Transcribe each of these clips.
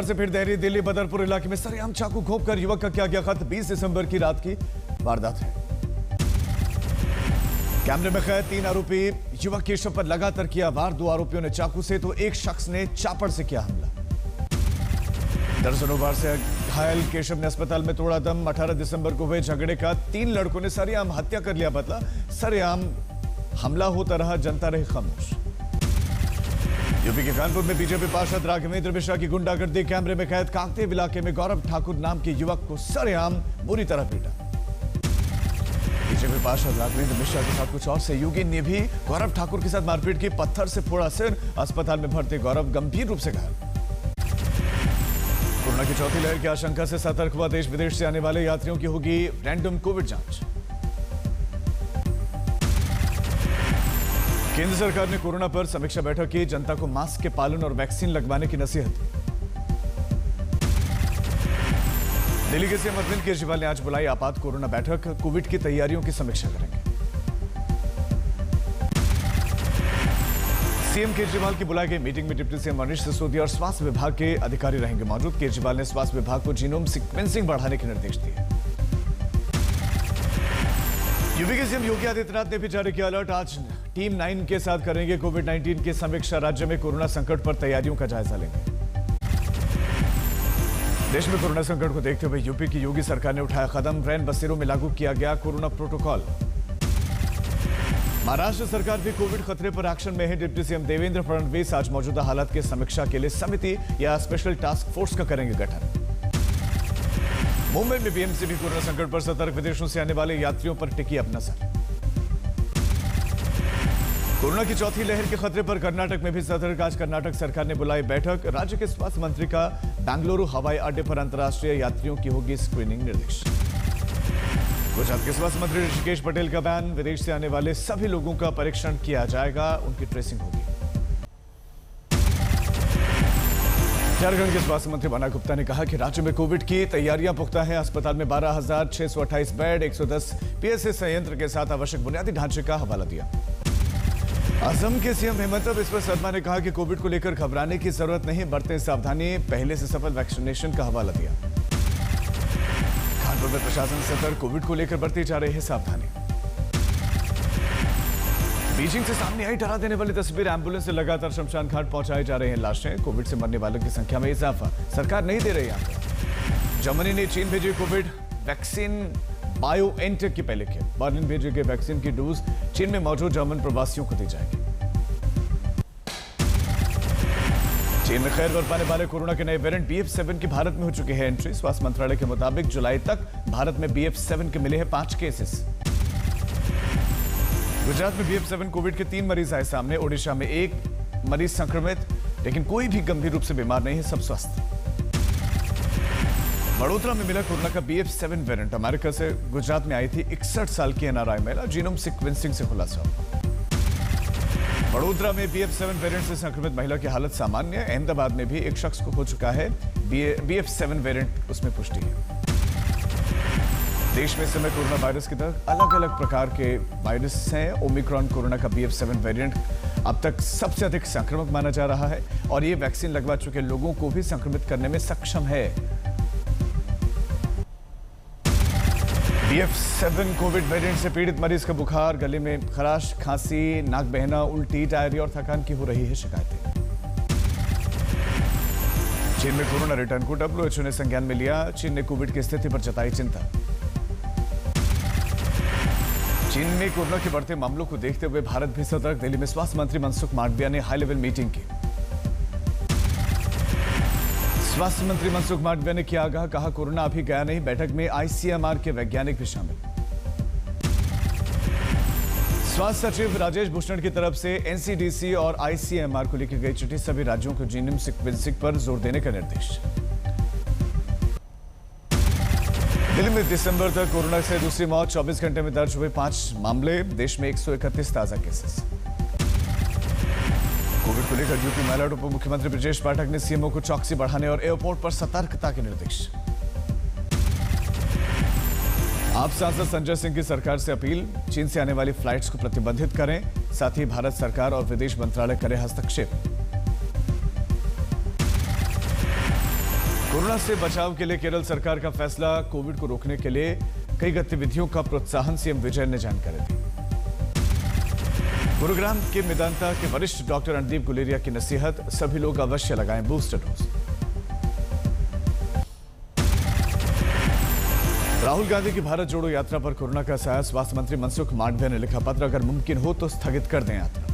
से फिर देहरी दिल्ली बदरपुर इलाके में सरेआम चाकू घोंपकर युवक का किया गया कत्ल। 20 दिसंबर की रात की वारदात है। कैमरे में कैद 3 आरोपी युवक के शव पर लगातार किया वार। 2 आरोपियों ने चाकू से तो एक शख्स ने चापड़ से किया हमला। दर्जनों बार से घायल केशव ने अस्पताल में तोड़ा दम। 18 दिसंबर को हुए झगड़े का 3 लड़कों ने सरेआम हत्या कर लिया बदला। सरेआम हमला होता रहा, जनता रही खामोश। यूपी के कानपुर में बीजेपी पार्षद राघवेंद्र मिश्रा की गुंडागर्दी कैमरे में कैद। काकदेव इलाके में गौरव ठाकुर नाम के युवक को सरेआम बुरी तरह पीटा। बीजेपी पार्षद राघवेंद्र मिश्रा के साथ कुछ और सहयोगी ने भी गौरव ठाकुर के साथ मारपीट की। पत्थर से फोड़ा सिर। अस्पताल में भर्ती गौरव गंभीर रूप से घायल। कोरोना की चौथी लहर की आशंका से सतर्क हुआ देश विदेश से आने वाले यात्रियों की होगी रैंडम कोविड जांच। केंद्र सरकार ने कोरोना पर समीक्षा बैठक की। जनता को मास्क के पालन और वैक्सीन लगवाने की नसीहत। दिल्ली के सीएम अरविंद केजरीवाल ने आज बुलाई आपात कोरोना बैठक। कोविड की तैयारियों की समीक्षा करेंगे। सीएम केजरीवाल की बुलाई गई मीटिंग में डिप्टी सीएम मनीष सिसोदिया और स्वास्थ्य विभाग के अधिकारी रहेंगे मौजूद। केजरीवाल ने स्वास्थ्य विभाग को जीनोम सीक्वेंसिंग बढ़ाने के निर्देश दिए। यूपी के सीएम योगी आदित्यनाथ ने भी जारी किया अलर्ट। आज टीम 9 के साथ करेंगे कोविड-19 की समीक्षा। राज्य में कोरोना संकट पर तैयारियों का जायजा लेंगे। देश में कोरोना संकट को देखते हुए यूपी की योगी सरकार ने उठाया कदम। रैन बसेरों में लागू किया गया कोरोना प्रोटोकॉल। महाराष्ट्र सरकार भी कोविड खतरे पर एक्शन में है। डिप्टी सीएम देवेंद्र फडणवीस आज मौजूदा हालात की समीक्षा के लिए समिति या स्पेशल टास्क फोर्स का करेंगे गठन। मुंबई में बीएमसी भी कोरोना संकट पर सतर्क। विदेशों से आने वाले यात्रियों पर टिकी अब नजर। कोरोना की चौथी लहर के खतरे पर कर्नाटक में भी सतर्क। आज कर्नाटक सरकार ने बुलाई बैठक। राज्य के स्वास्थ्य मंत्री का बेंगलुरु हवाई अड्डे पर अंतर्राष्ट्रीय यात्रियों की होगी स्क्रीनिंग निर्देश। गुजरात के स्वास्थ्य मंत्री ऋषिकेश पटेल का बयान। विदेश से आने वाले सभी लोगों का परीक्षण किया जाएगा, उनकी ट्रेसिंग होगी। झारखंड के स्वास्थ्य मंत्री बन्ना गुप्ता ने कहा कि राज्य में कोविड की तैयारियां पुख्ता है। अस्पताल में 12,628 बेड, 110 पीएसए संयंत्र के साथ आवश्यक बुनियादी ढांचे का हवाला दिया। असम के सीएम हेमंत बिस्वा शर्मा ने कहा कि कोविड को लेकर घबराने की जरूरत नहीं, बरतें सावधानी। पहले से सफल वैक्सीनेशन का हवाला दिया। कानपुर में प्रशासन सतर्क। कोविड को लेकर बरती जा रही है सावधानी। बीजिंग से सामने आई डरा देने वाली तस्वीर। एम्बुलेंस से लगातार शमशान घाट पहुंचाई जा रही हैं लाशें। कोविड से मरने वालों की संख्या में इजाफा। सरकार नहीं दे रही आंकड़ा। जर्मनी ने चीन भेजी कोविड वैक्सीन बायोएनटेक की पहले खेप। बर्लिन भेजे गए वैक्सीन की डोज चीन में मौजूद जर्मन प्रवासियों को दी जाएगी। चीन में खैर बरपाने वाले कोरोना के नए वेरिएंट BF7 की भारत में हो चुकी है एंट्री। स्वास्थ्य मंत्रालय के मुताबिक जुलाई तक भारत में BF7 के मिले हैं 5 केसेस। गुजरात में BF7 कोविड के 3 मरीज आए सामने। ओडिशा में 1 मरीज संक्रमित, लेकिन कोई भी गंभीर रूप से बीमार नहीं है, सब स्वस्थ। बड़ोदरा में मिला कोरोना का BF7 वेरिएंट। अमेरिका से गुजरात में आई थी 61 साल की NRI महिला। जीनोम सीक्वेंसिंग से खुलासा। बड़ोदरा में BF7 वेरिएंट से संक्रमित महिला की हालत सामान्य। अहमदाबाद में भी एक शख्स को हो चुका है BF7 वेरिएंट, उसमें पुष्टि है। देश में इस समय कोरोना वायरस की तरह अलग अलग प्रकार के वायरस हैं। ओमिक्रॉन कोरोना का BF7 वेरिएंट अब तक सबसे अधिक संक्रामक माना जा रहा है और ये वैक्सीन लगवा चुके लोगों को भी संक्रमित करने में सक्षम है। BF7 कोविड वेरिएंट से पीड़ित मरीज का बुखार, गले में खराश, खांसी, नाक बहना, उल्टी, डायरिया और थकान की हो रही है शिकायतें। चीन में कोरोना रिटर्न को WHO ने संज्ञान में लिया। चीन ने कोविड की स्थिति पर जताई चिंता। चीन में कोरोना के बढ़ते मामलों को देखते हुए भारत भी सतर्क। दिल्ली में स्वास्थ्य मंत्री मनसुख मांडविया ने हाई लेवल मीटिंग की। स्वास्थ्य मंत्री मनसुख मांडविया ने किया आगाह, कहा कोरोना अभी गया नहीं। बैठक में ICMR के वैज्ञानिक भी शामिल। स्वास्थ्य सचिव राजेश भूषण की तरफ से NCDC और ICMR को लिखी गई चिट्ठी। सभी राज्यों को जीनोम सीक्वेंसिंग पर जोर देने का निर्देश। दिल्ली में दिसंबर तक कोरोना से दूसरी मौत। 24 घंटे में दर्ज हुए 5 मामले। देश में 131 ताजा केसेस। कोविड को लेकर यूपी में उप मुख्यमंत्री ब्रजेश पाठक ने सीएमओ को चौकसी बढ़ाने और एयरपोर्ट पर सतर्कता के निर्देश। आप सांसद संजय सिंह की सरकार से अपील, चीन से आने वाली फ्लाइट्स को प्रतिबंधित करें, साथ ही भारत सरकार और विदेश मंत्रालय करे हस्तक्षेप। कोरोना से बचाव के लिए केरल सरकार का फैसला, कोविड को रोकने के लिए कई गतिविधियों का प्रोत्साहन सीएम विजय ने जानकारी दी। गुरुग्राम के मेदांता के वरिष्ठ डॉक्टर रणदीप गुलेरिया की नसीहत, सभी लोग अवश्य लगाएं बूस्टर डोज। राहुल गांधी की भारत जोड़ो यात्रा पर कोरोना का असर, स्वास्थ्य मंत्री मनसुख मांडविया ने लिखा पत्र, अगर मुमकिन हो तो स्थगित कर दें यात्रा।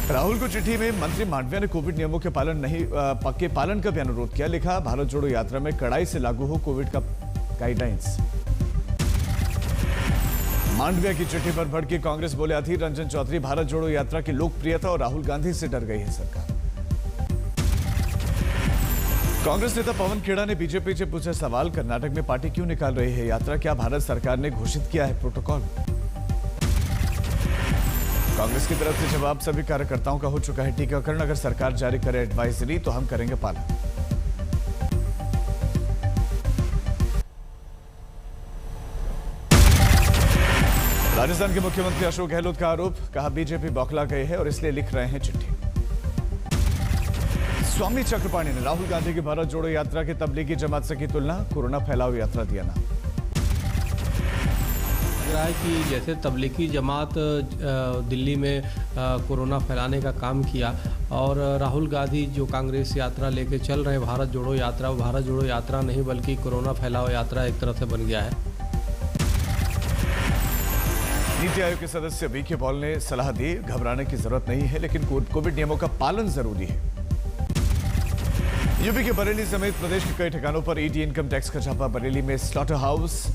राहुल को चिट्ठी में मंत्री मांडविया ने कोविड नियमों के पालन का भी अनुरोध किया। लिखा, भारत जोड़ो यात्रा में कड़ाई से लागू हो कोविड का गाइडलाइंस। मांडविया की चिट्ठी पर भड़की कांग्रेस, बोले अधीर रंजन चौधरी, भारत जोड़ो यात्रा की लोकप्रियता और राहुल गांधी से डर गई है सरकार। कांग्रेस नेता पवन खेड़ा ने बीजेपी से पूछा सवाल, कर्नाटक में पार्टी क्यों निकाल रही है यात्रा, क्या भारत सरकार ने घोषित किया है प्रोटोकॉल। कांग्रेस की तरफ से जवाब, सभी कार्यकर्ताओं का हो चुका है टीकाकरण, अगर सरकार जारी करे एडवाइजरी तो हम करेंगे पालन। राजस्थान के मुख्यमंत्री अशोक गहलोत का आरोप, कहा बीजेपी बौखला गई है और इसलिए लिख रहे हैं चिट्ठी। स्वामी चक्रपाणी ने राहुल गांधी की भारत जोड़ो यात्रा की तबलीगी जमात से की तुलना, कोरोना फैलाओ यात्रा दिया नाम। लग रहा है कि जैसे तबलीगी जमात दिल्ली में कोरोना फैलाने का काम किया और राहुल गांधी जो कांग्रेस यात्रा लेके चल रहे हैं भारत जोड़ो यात्रा, वो भारत जोड़ो यात्रा नहीं बल्कि कोरोना फैलाओ यात्रा एक तरह से बन गया है। नीति आयोग के सदस्य वीके पॉल ने सलाह दी, घबराने की जरूरत नहीं है लेकिन कोविड नियमों का पालन जरूरी है। यूपी के बरेली समेत प्रदेश के कई ठिकानों पर ईडी इनकम टैक्स का छापा, बरेली में स्लॉटर हाउस,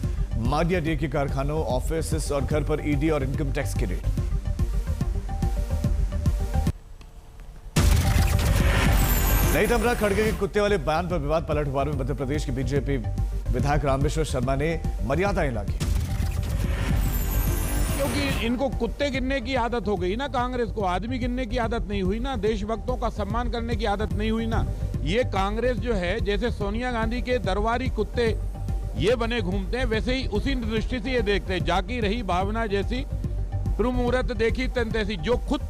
माडिया डे के कारखानों, ऑफिस और घर पर ईडी और इनकम टैक्स की रेड। नई डमरा खड़गे के कुत्ते वाले बयान पर विवाद, पलटवार में मध्य प्रदेश के बीजेपी विधायक रामेश्वर शर्मा ने मर्यादाएं लांघी। क्योंकि इनको कुत्ते गिनने की आदत हो गई ना, कांग्रेस को आदमी गिनने की आदत नहीं हुई ना, देशभक्तों का सम्मान करने की आदत नहीं हुई ना। ये कांग्रेस जो है, जैसे सोनिया गांधी के दरबारी कुत्ते ये बने घूमते हैं, वैसे ही उसी दृष्टि से ये देखते हैं, जाकी रही भावना जैसी, प्रमुहूर्त देखी तन तैसी, जो खुद।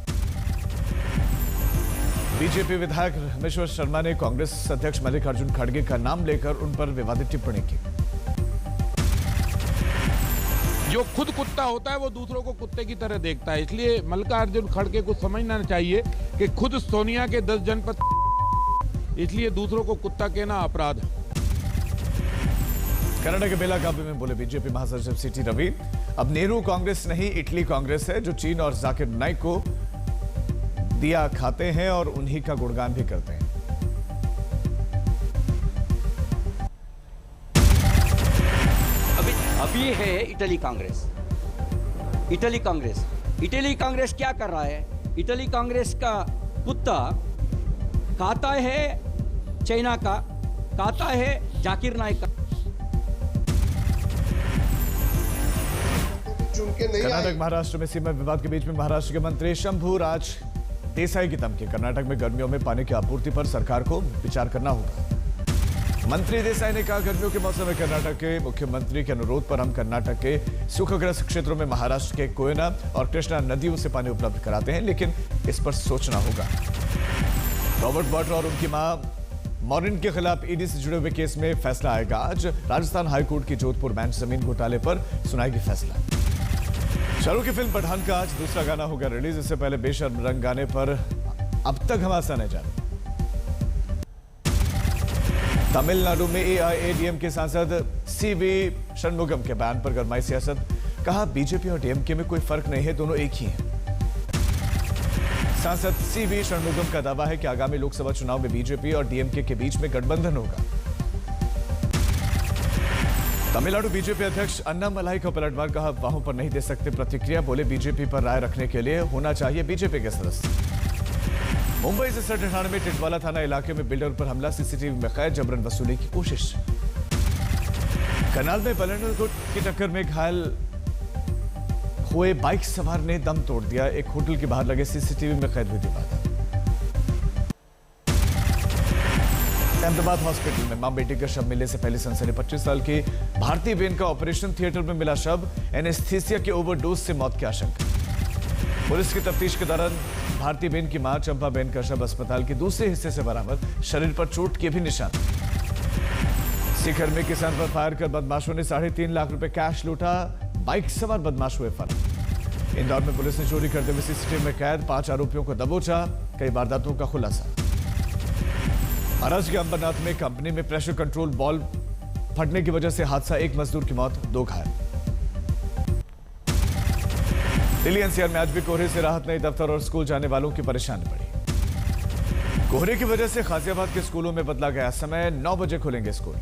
बीजेपी विधायक रामेश्वर शर्मा ने कांग्रेस अध्यक्ष मल्लिकार्जुन खड़गे का नाम लेकर उन पर विवादित टिप्पणी की। जो खुद कुत्ता होता है वो दूसरों को कुत्ते की तरह देखता है, इसलिए मल्लिकार्जुन खड़गे को समझना चाहिए कि खुद सोनिया के 10 जनपद, इसलिए दूसरों को कुत्ता कहना अपराध है। कनाडा के बेलागावी में बोले बीजेपी महासचिव सीटी रवि, अब नेहरू कांग्रेस नहीं इटली कांग्रेस है, जो चीन और जाकिर नाइक को दिया खाते हैं और उन्हीं का गुणगान भी करते हैं। अभी है Italy Congress. Italy Congress, Italy Congress क्या कर रहा है? इटली कांग्रेस का कुत्ता खाता है चाइना का, खाता है जाकिर नाइक का। कर्नाटक महाराष्ट्र में सीमा विवाद के बीच में महाराष्ट्र के मंत्री शंभूराज देसाई की धमकी, कर्नाटक में गर्मियों में पानी की आपूर्ति पर सरकार को विचार करना होगा। मंत्री देसाई ने कहा, गर्मियों के मौसम में कर्नाटक के मुख्यमंत्री के अनुरोध पर हम कर्नाटक के सूखाग्रस्त क्षेत्रों में महाराष्ट्र के कोयना और कृष्णा नदियों से पानी उपलब्ध कराते हैं, लेकिन इस पर सोचना होगा। रॉबर्ट वाड्रा और उनकी मां मॉरिन के खिलाफ ईडी से जुड़े हुए केस में फैसला आएगा आज। राजस्थान हाईकोर्ट की जोधपुर बैंक जमीन घोटाले पर सुनाएगी फैसला। शाहरुख की फिल्म पठान का आज दूसरा गाना होगा रिलीज, इससे पहले बेशर्म रंग गाने पर अब तक घमासान है जारी। तमिलनाडु में एआईएडीएम के सांसद सीवी षणमुगम के बयान पर गरमाई सियासत, कहा बीजेपी और डीएमके में कोई फर्क नहीं है, दोनों एक ही हैं। सांसद सीवी षणमुगम का दावा है कि आगामी लोकसभा चुनाव में बीजेपी और डीएमके के बीच में गठबंधन होगा। तमिलनाडु बीजेपी अध्यक्ष अन्नामलाई का पलटवार, कहा अफवाहों पर नहीं दे सकते प्रतिक्रिया, बोले बीजेपी पर राय रखने के लिए होना चाहिए बीजेपी के सदस्य। मुंबई से सटे थाने में टिटवाला थाना इलाके में बिल्डर पर हमला, सीसीटीवी में कैद, जबरन वसूली की कोशिश। करनाल में बलेनो की टक्कर में घायल हुए बाइक सवार ने दम तोड़ दिया, एक होटल के बाहर लगे सीसीटीवी में कैद हुई थी बात। अहमदाबाद हॉस्पिटल में मां बेटी का शव मिलने से पहले सनसनी, 25 साल की भारतीय बेन का ऑपरेशन थिएटर में मिला शव, एनेस्थीसिया के ओवरडोज से मौत की आशंका। पुलिस की तफ्तीश के दौरान भारतीबेन की मां चंपाबेन का शव अस्पताल के दूसरे हिस्से से बरामद, शरीर पर चोट के भी निशान। सीकर में किसान पर फायर कर बदमाशों ने 3.5 लाख रुपए कैश लूटा, बाइक सवार बदमाश हुए फरार। इंदौर में पुलिस ने चोरी करते हुए सीसीटीवी में कैद 5 आरोपियों को दबोचा, कई वारदातों का खुलासा। महाराष्ट्र के अंबरनाथ में कंपनी में प्रेशर कंट्रोल बॉल फटने की वजह से हादसा, 1 मजदूर की मौत, 2 घायल। दिल्ली एनसीआर में आज भी कोहरे से राहत नहीं, दफ्तर और स्कूल जाने वालों की परेशानी बढ़ी। कोहरे की वजह से गाजियाबाद के स्कूलों में बदला गया समय, 9 बजे खुलेंगे स्कूल।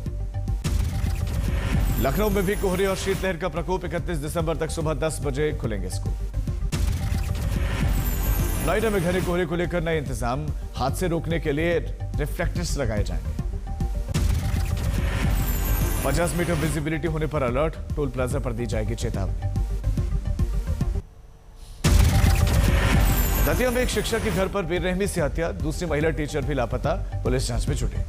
लखनऊ में भी कोहरे और शीतलहर का प्रकोप, 31 दिसंबर तक सुबह 10 बजे खुलेंगे स्कूल। नोएडा में घने कोहरे को लेकर नए इंतजाम, हादसे रोकने के लिए रिफ्लेक्टर्स लगाए जाएंगे। 50 मीटर विजिबिलिटी होने पर अलर्ट, टोल प्लाजा पर दी जाएगी चेतावनी। दतिया में एक शिक्षक के घर पर बेरहमी से हत्या, दूसरी महिला टीचर भी लापता, पुलिस जांच में जुटी।